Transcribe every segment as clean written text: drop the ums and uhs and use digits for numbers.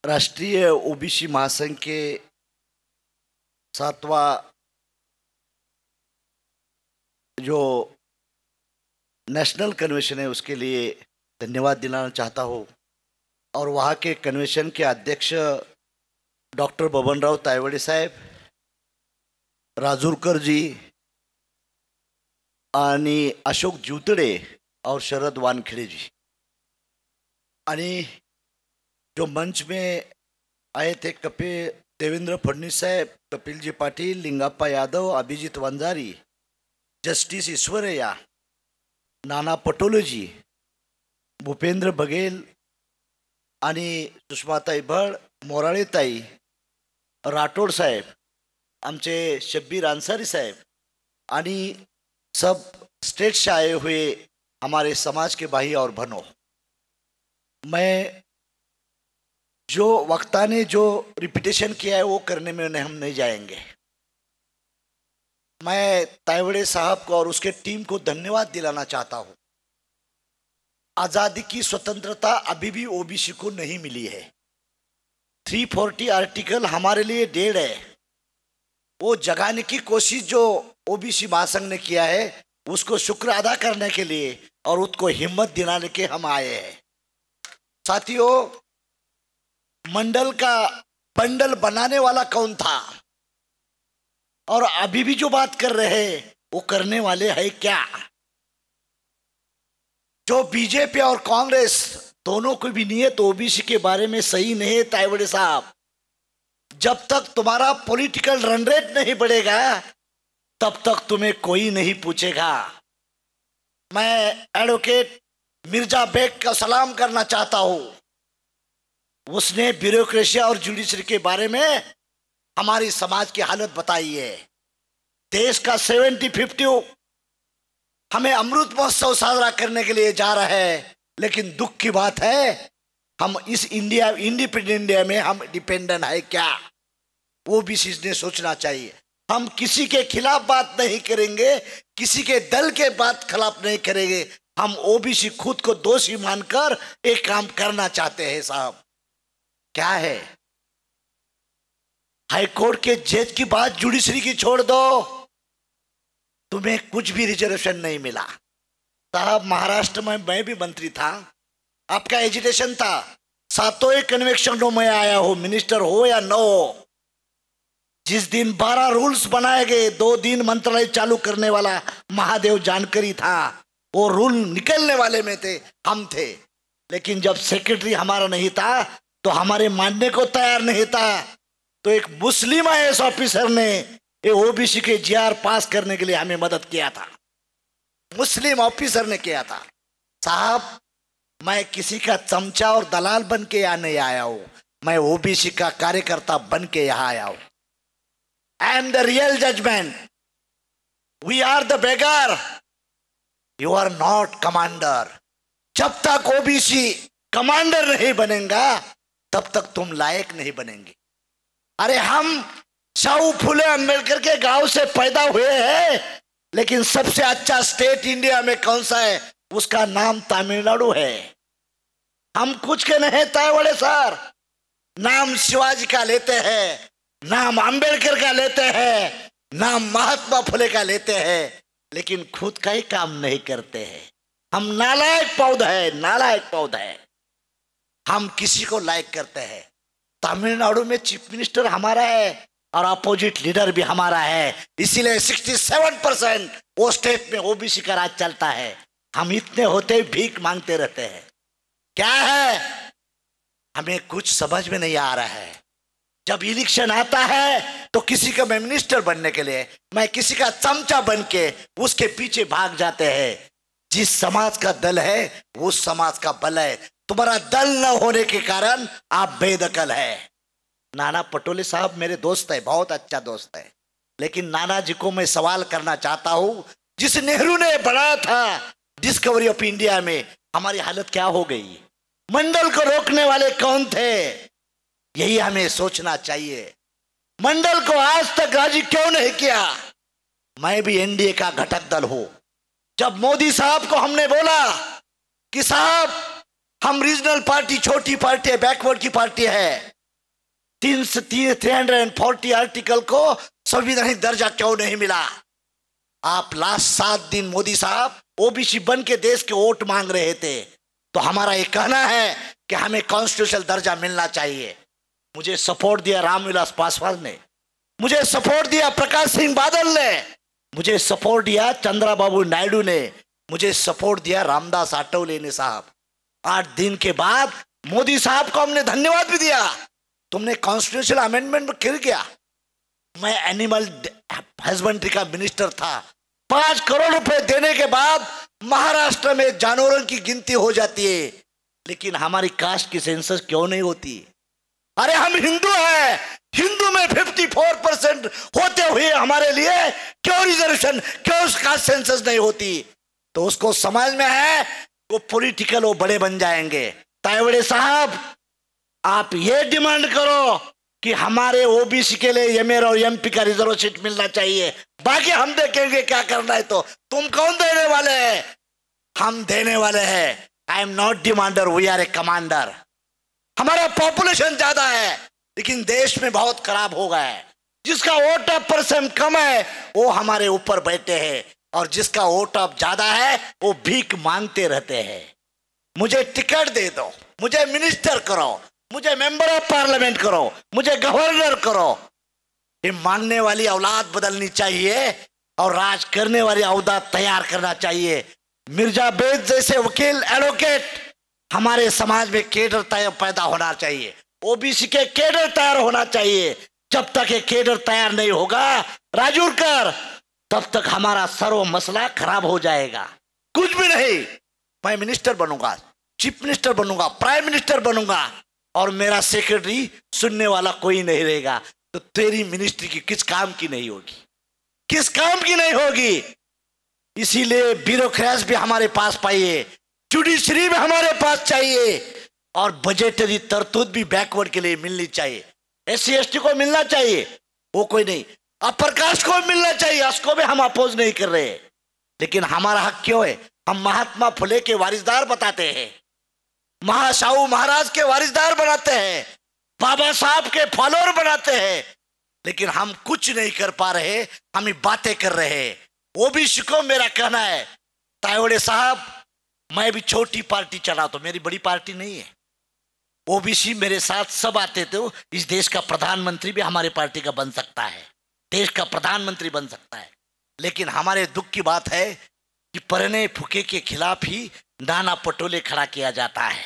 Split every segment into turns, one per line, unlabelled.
राष्ट्रीय ओबीसी महासंघ के 7वां जो नेशनल कन्वेंशन है उसके लिए धन्यवाद दिलाना चाहता हूँ। और वहाँ के कन्वेंशन के अध्यक्ष डॉक्टर बबनराव तायवाडे साहेब, राजूरकर जी आणि अशोक जुतडे और शरद वानखेड़े जी, आणि जो मंच में आए थे देवेंद्र फडणवीस साहेब, कपिल जी पाटिल, लिंगाप्पा यादव, अभिजीत वंजारी, जस्टिस ईश्वरैया, नाना पटोले जी, भूपेंद्र बघेल आणि सुषमाताई भट, मोराळेताई, राठोड साहेब, आमचे शब्बीर अंसारी साहेब आणि सब स्टेट से आए हुए हमारे समाज के भाई और बहनों, मैं जो वक्ता ने जो रिपीटेशन किया है वो करने में हम नहीं जाएंगे। मैं तायवाडे साहब को और उसके टीम को धन्यवाद दिलाना चाहता हूँ। आज़ादी की स्वतंत्रता अभी भी ओबीसी को नहीं मिली है। 340 आर्टिकल हमारे लिए डेढ़ है, वो जगाने की कोशिश जो ओबीसी महासंघ ने किया है उसको शुक्र अदा करने के लिए और उसको हिम्मत दिलाने के हम आए हैं। साथियों, मंडल का बंडल बनाने वाला कौन था और अभी भी जो बात कर रहे हैं वो करने वाले हैं क्या? जो बीजेपी और कांग्रेस दोनों को भी नियत ओबीसी के बारे में सही नहीं है तायवाडे साहब। जब तक तुम्हारा पॉलिटिकल रन रेट नहीं बढ़ेगा तब तक तुम्हें कोई नहीं पूछेगा। मैं एडवोकेट मिर्जा बेग का सलाम करना चाहता हूं। उसने ब्यूरोक्रेसी और जुडिशरी के बारे में हमारी समाज की हालत बताई है। देश का 70-50 हमें अमृत महोत्सव साजरा करने के लिए जा रहा है, लेकिन दुख की बात है हम इस इंडिपेंडेंट इंडिया में हम डिपेंडेंट है क्या? वो भी चीज सोचना चाहिए। हम किसी के खिलाफ बात नहीं करेंगे, किसी के दल के बात खिलाफ नहीं करेंगे। हम ओबीसी खुद को दोषी मानकर एक काम करना चाहते हैं। साहब क्या है, हाईकोर्ट के जज की बात जुडिशरी की छोड़ दो, तुम्हें कुछ भी रिजर्वेशन नहीं मिला। साहब महाराष्ट्र में मैं भी मंत्री था, आपका एजुटेशन था, सातों कन्वेंशनों में आया हो, मिनिस्टर हो या न हो। जिस दिन 12 रूल्स बनाए गए, 2 दिन मंत्रालय चालू करने वाला महादेव जानकारी था, वो रूल निकलने वाले में थे, हम थे। लेकिन जब सेक्रेटरी हमारा नहीं था तो हमारे मानने को तैयार नहीं था, तो एक मुस्लिम आईएएस ऑफिसर ने ये ओबीसी के जीआर पास करने के लिए हमें मदद किया था। मुस्लिम ऑफिसर ने किया था। साहब मैं किसी का चमचा और दलाल बन के यहाँ नहीं आया हूं, मैं ओबीसी का कार्यकर्ता बन के यहाँ आया हूं। I am the real judgement, we are the beggar, you are not commander. जब तक ओबीसी कमांडर नहीं बनेगा तब तक तुम लायक नहीं बनेंगे। अरे हम साहू फुले अंबेडकर के गांव से पैदा हुए हैं, लेकिन सबसे अच्छा स्टेट इंडिया में कौन सा है? उसका नाम तमिलनाडु है। हम कुछ के नहीं तायवाडे सर, नाम शिवाजी का लेते हैं, नाम अंबेडकर का लेते हैं, नाम महात्मा फुले का लेते हैं, लेकिन खुद का ही काम नहीं करते हैं। हम नालायक पौधा है, नालायक पौधा है। हम किसी को लायक करते हैं। तमिलनाडु में चीफ मिनिस्टर हमारा है और अपोजिट लीडर भी हमारा है, इसीलिए 67% वो स्टेट में ओबीसी का राज चलता है। हम इतने होते भीख मांगते रहते हैं। क्या है, हमें कुछ समझ में नहीं आ रहा है। जब इलेक्शन आता है तो किसी का मैं मिनिस्टर बनने के लिए, मैं किसी का चमचा बन के उसके पीछे भाग जाते हैं। जिस समाज का दल है उस समाज का बल है। तुम्हारा दल न होने के कारण आप बेदखल है। नाना पटोले साहब मेरे दोस्त है, बहुत अच्छा दोस्त है, लेकिन नाना जी को मैं सवाल करना चाहता हूं, जिस नेहरू ने बनाया था डिस्कवरी ऑफ इंडिया में, हमारी हालत क्या हो गई? मंडल को रोकने वाले कौन थे? यही हमें सोचना चाहिए। मंडल को आज तक राजी क्यों नहीं किया? मैं भी एनडीए का घटक दल हूं। जब मोदी साहब को हमने बोला कि साहब हम रीजनल पार्टी, छोटी पार्टी है, बैकवर्ड की पार्टी है, 340 आर्टिकल को संवैधानिक दर्जा क्यों नहीं मिला? आप लास्ट 7 दिन मोदी साहब ओबीसी बन के देश के वोट मांग रहे थे, तो हमारा ये कहना है कि हमें कॉन्स्टिट्यूशनल दर्जा मिलना चाहिए। मुझे सपोर्ट दिया रामविलास पासवान ने, मुझे सपोर्ट दिया प्रकाश सिंह बादल ने, मुझे सपोर्ट दिया चंद्रबाबू नायडू ने, मुझे सपोर्ट दिया रामदास आठवले ने साहब। 8 दिन के बाद मोदी साहब को हमने धन्यवाद भी दिया। तुमने कॉन्स्टिट्यूशनल अमेंडमेंट कर किया। मैं एनिमल हस्बेंड्री का मिनिस्टर था। 5 करोड़ रुपए देने के बाद महाराष्ट्र में जानवरों की गिनती हो जाती है, लेकिन हमारी कास्ट की सेंसस क्यों नहीं होती? अरे हम हिंदू हैं, हिंदू में 54% होते हुए हमारे लिए क्यों रिजर्वेशन, क्यों कास्ट सेंसस नहीं होती? तो उसको समझ में है वो पॉलिटिकल वो बड़े बन जाएंगे। तायवड़े साहब, आप ये डिमांड करो कि हमारे ओबीसी के लिए एमएल और एमपी का रिजर्व सीट मिलना चाहिए, बाकी हम देखेंगे क्या करना है। तो तुम कौन देने वाले हैं? हम देने वाले हैं। I am not demander, we are a commander. हमारा पॉपुलेशन ज्यादा है, लेकिन देश में बहुत खराब हो गया है। जिसका वोट ऑफ परसेंट कम है वो हमारे ऊपर बैठे हैं, और जिसका वोट ऑफ ज्यादा है वो भीख मांगते रहते हैं। मुझे टिकट दे दो, मुझे मिनिस्टर करो, मुझे मेंबर ऑफ पार्लियामेंट करो, मुझे गवर्नर करो। ये मांगने वाली औलाद बदलनी चाहिए और राज करने वाली औलाद तैयार करना चाहिए। मिर्जा बेद जैसे वकील, एडवोकेट हमारे समाज में केडर पैदा होना चाहिए। ओबीसी के केडर तैयार होना चाहिए। जब तक ये केडर तैयार नहीं होगा राजूरकर, तब तक हमारा सर्व मसला खराब हो जाएगा। कुछ भी नहीं। मैं मिनिस्टर बनूंगा, चीफ मिनिस्टर बनूंगा, प्राइम मिनिस्टर बनूंगा, और मेरा सेक्रेटरी सुनने वाला कोई नहीं रहेगा। तो तेरी मिनिस्ट्री की किस काम की नहीं होगी? किस काम की नहीं होगी? इसीलिए ब्यूरोक्रेट्स भी हमारे पास पाइए, जुडिशरी भी हमारे पास चाहिए, और बजटरी तरतूद भी बैकवर्ड के लिए मिलनी चाहिए। SC ST को मिलना चाहिए, वो कोई नहीं। अपर कास्ट को मिलना चाहिए, उसको भी हम अपोज नहीं कर रहे। लेकिन हमारा हक क्यों है? हम महात्मा फुले के वारिसदार बताते हैं, महासाहू महाराज के वारिसदार बनाते हैं, बाबा साहब के फॉलोअर बनाते हैं, लेकिन हम कुछ नहीं कर पा रहे, हम बातें कर रहे हैं। ओबीसी को मेरा कहना है, तायवड़े साहब, मैं भी छोटी पार्टी चलाता हूं, मेरी बड़ी पार्टी नहीं है। ओबीसी मेरे साथ सब आते थे। इस देश का प्रधानमंत्री भी हमारे पार्टी का बन सकता है, देश का प्रधानमंत्री बन सकता है। लेकिन हमारे दुख की बात है कि प्रणय फुके के खिलाफ ही नाना पटोले खड़ा किया जाता है।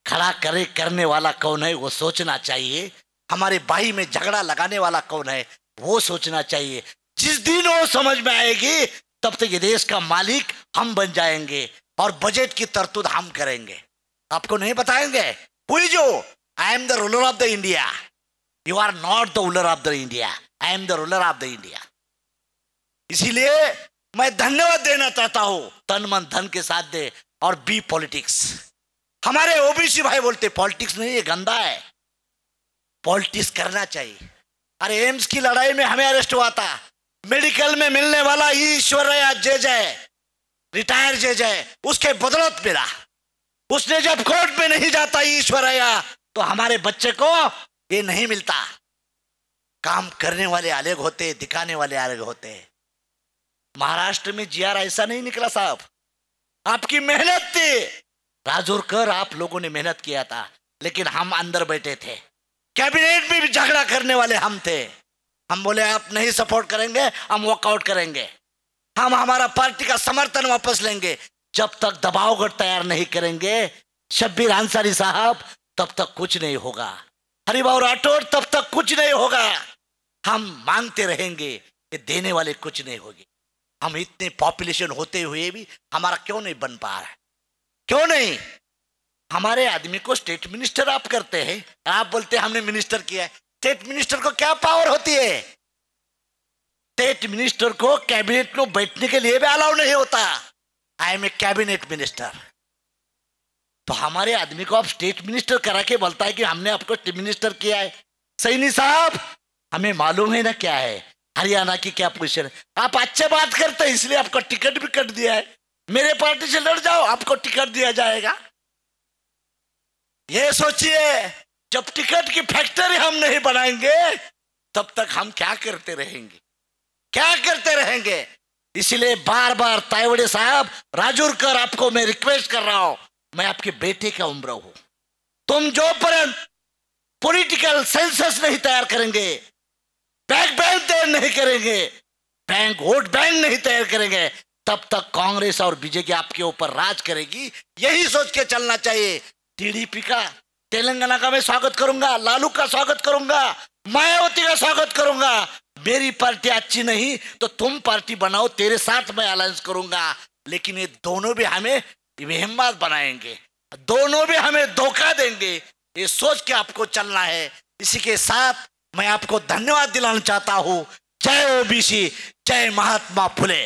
खड़ा करने वाला कौन है वो सोचना चाहिए। हमारे भाई में झगड़ा लगाने वाला कौन है वो सोचना चाहिए। जिस दिन वो समझ में आएगी, तब तक ये देश का मालिक हम बन जाएंगे और बजट की तरतूद हम करेंगे। आपको नहीं बताएंगे? पूछो, I am the ruler of the India, you are not the ruler of the India, I am the ruler of the India. इसीलिए मैं धन्यवाद देना चाहता हूं, तन मन धन के साथ दे और बी पॉलिटिक्स। हमारे ओबीसी भाई बोलते पॉलिटिक्स नहीं, ये गंदा है, पॉलिटिक्स करना चाहिए। अरे एम्स की लड़ाई में हमें अरेस्ट हुआ था, मेडिकल में मिलने वाला ईश्वरैया जय रिटायर जय, उसके बदौलत मिला। उसने जब कोर्ट में नहीं जाता ईश्वरैया, तो हमारे बच्चे को ये नहीं मिलता। काम करने वाले अलग होते, दिखाने वाले अलग होते। महाराष्ट्र में जीआर ऐसा नहीं निकला साहब, आपकी मेहनत थी। राजूरकर, आप लोगों ने मेहनत किया था, लेकिन हम अंदर बैठे थे। कैबिनेट में भी झगड़ा करने वाले हम थे। हम बोले आप नहीं सपोर्ट करेंगे, हम वॉकआउट करेंगे, हम हमारा पार्टी का समर्थन वापस लेंगे। जब तक दबावगढ़ तैयार नहीं करेंगे शब्बीर अंसारी साहब, तब तक कुछ नहीं होगा। हरिभाऊ राठौड़, तब तक कुछ नहीं होगा। हम मांगते रहेंगे, ये देने वाले कुछ नहीं होगी। हम इतने पॉपुलेशन होते हुए भी हमारा क्यों नहीं बन पा रहा है? क्यों नहीं? हमारे आदमी को स्टेट मिनिस्टर आप करते हैं, आप बोलते हैं हमने मिनिस्टर किया है। स्टेट मिनिस्टर को क्या पावर होती है? स्टेट मिनिस्टर को कैबिनेट में बैठने के लिए भी अलाउ नहीं होता। I am a cabinet minister. तो हमारे आदमी को आप स्टेट मिनिस्टर करा के बोलता है कि हमने आपको स्टेट मिनिस्टर किया है। सैनी साहब, हमें मालूम है ना क्या है हरियाणा की क्या पोजीशन है। आप अच्छे बात करते हैं, इसलिए आपको टिकट भी कट दिया है। मेरे पार्टी से लड़ जाओ, आपको टिकट दिया जाएगा। ये सोचिए, जब टिकट की फैक्ट्री हम नहीं बनाएंगे तब तक हम क्या करते रहेंगे, क्या करते रहेंगे। इसलिए बार बार तायवड़े साहब, राजूरकर, आपको मैं रिक्वेस्ट कर रहा हूं, मैं आपके बेटे का उम्र हूं, तुम जो पर्यंत पॉलिटिकल सेंसस नहीं तैयार करेंगे, बैंक तैयार नहीं करेंगे, वोट बैंक नहीं तैयार करेंगे, तब तक कांग्रेस और बीजेपी आपके ऊपर राज करेगी। यही सोच के चलना चाहिए। टीडीपी का तेलंगाना का मैं स्वागत करूंगा, लालू का स्वागत करूंगा, मायावती का स्वागत करूंगा। मेरी पार्टी अच्छी नहीं तो तुम पार्टी बनाओ, तेरे साथ मैं अलायंस करूंगा। लेकिन ये दोनों भी हमें बेहिम्मत बनाएंगे, दोनों भी हमें धोखा देंगे, ये सोच के आपको चलना है। इसी के साथ मैं आपको धन्यवाद दिलाना चाहता हूं। जय ओबीसी, जय महात्मा फुले।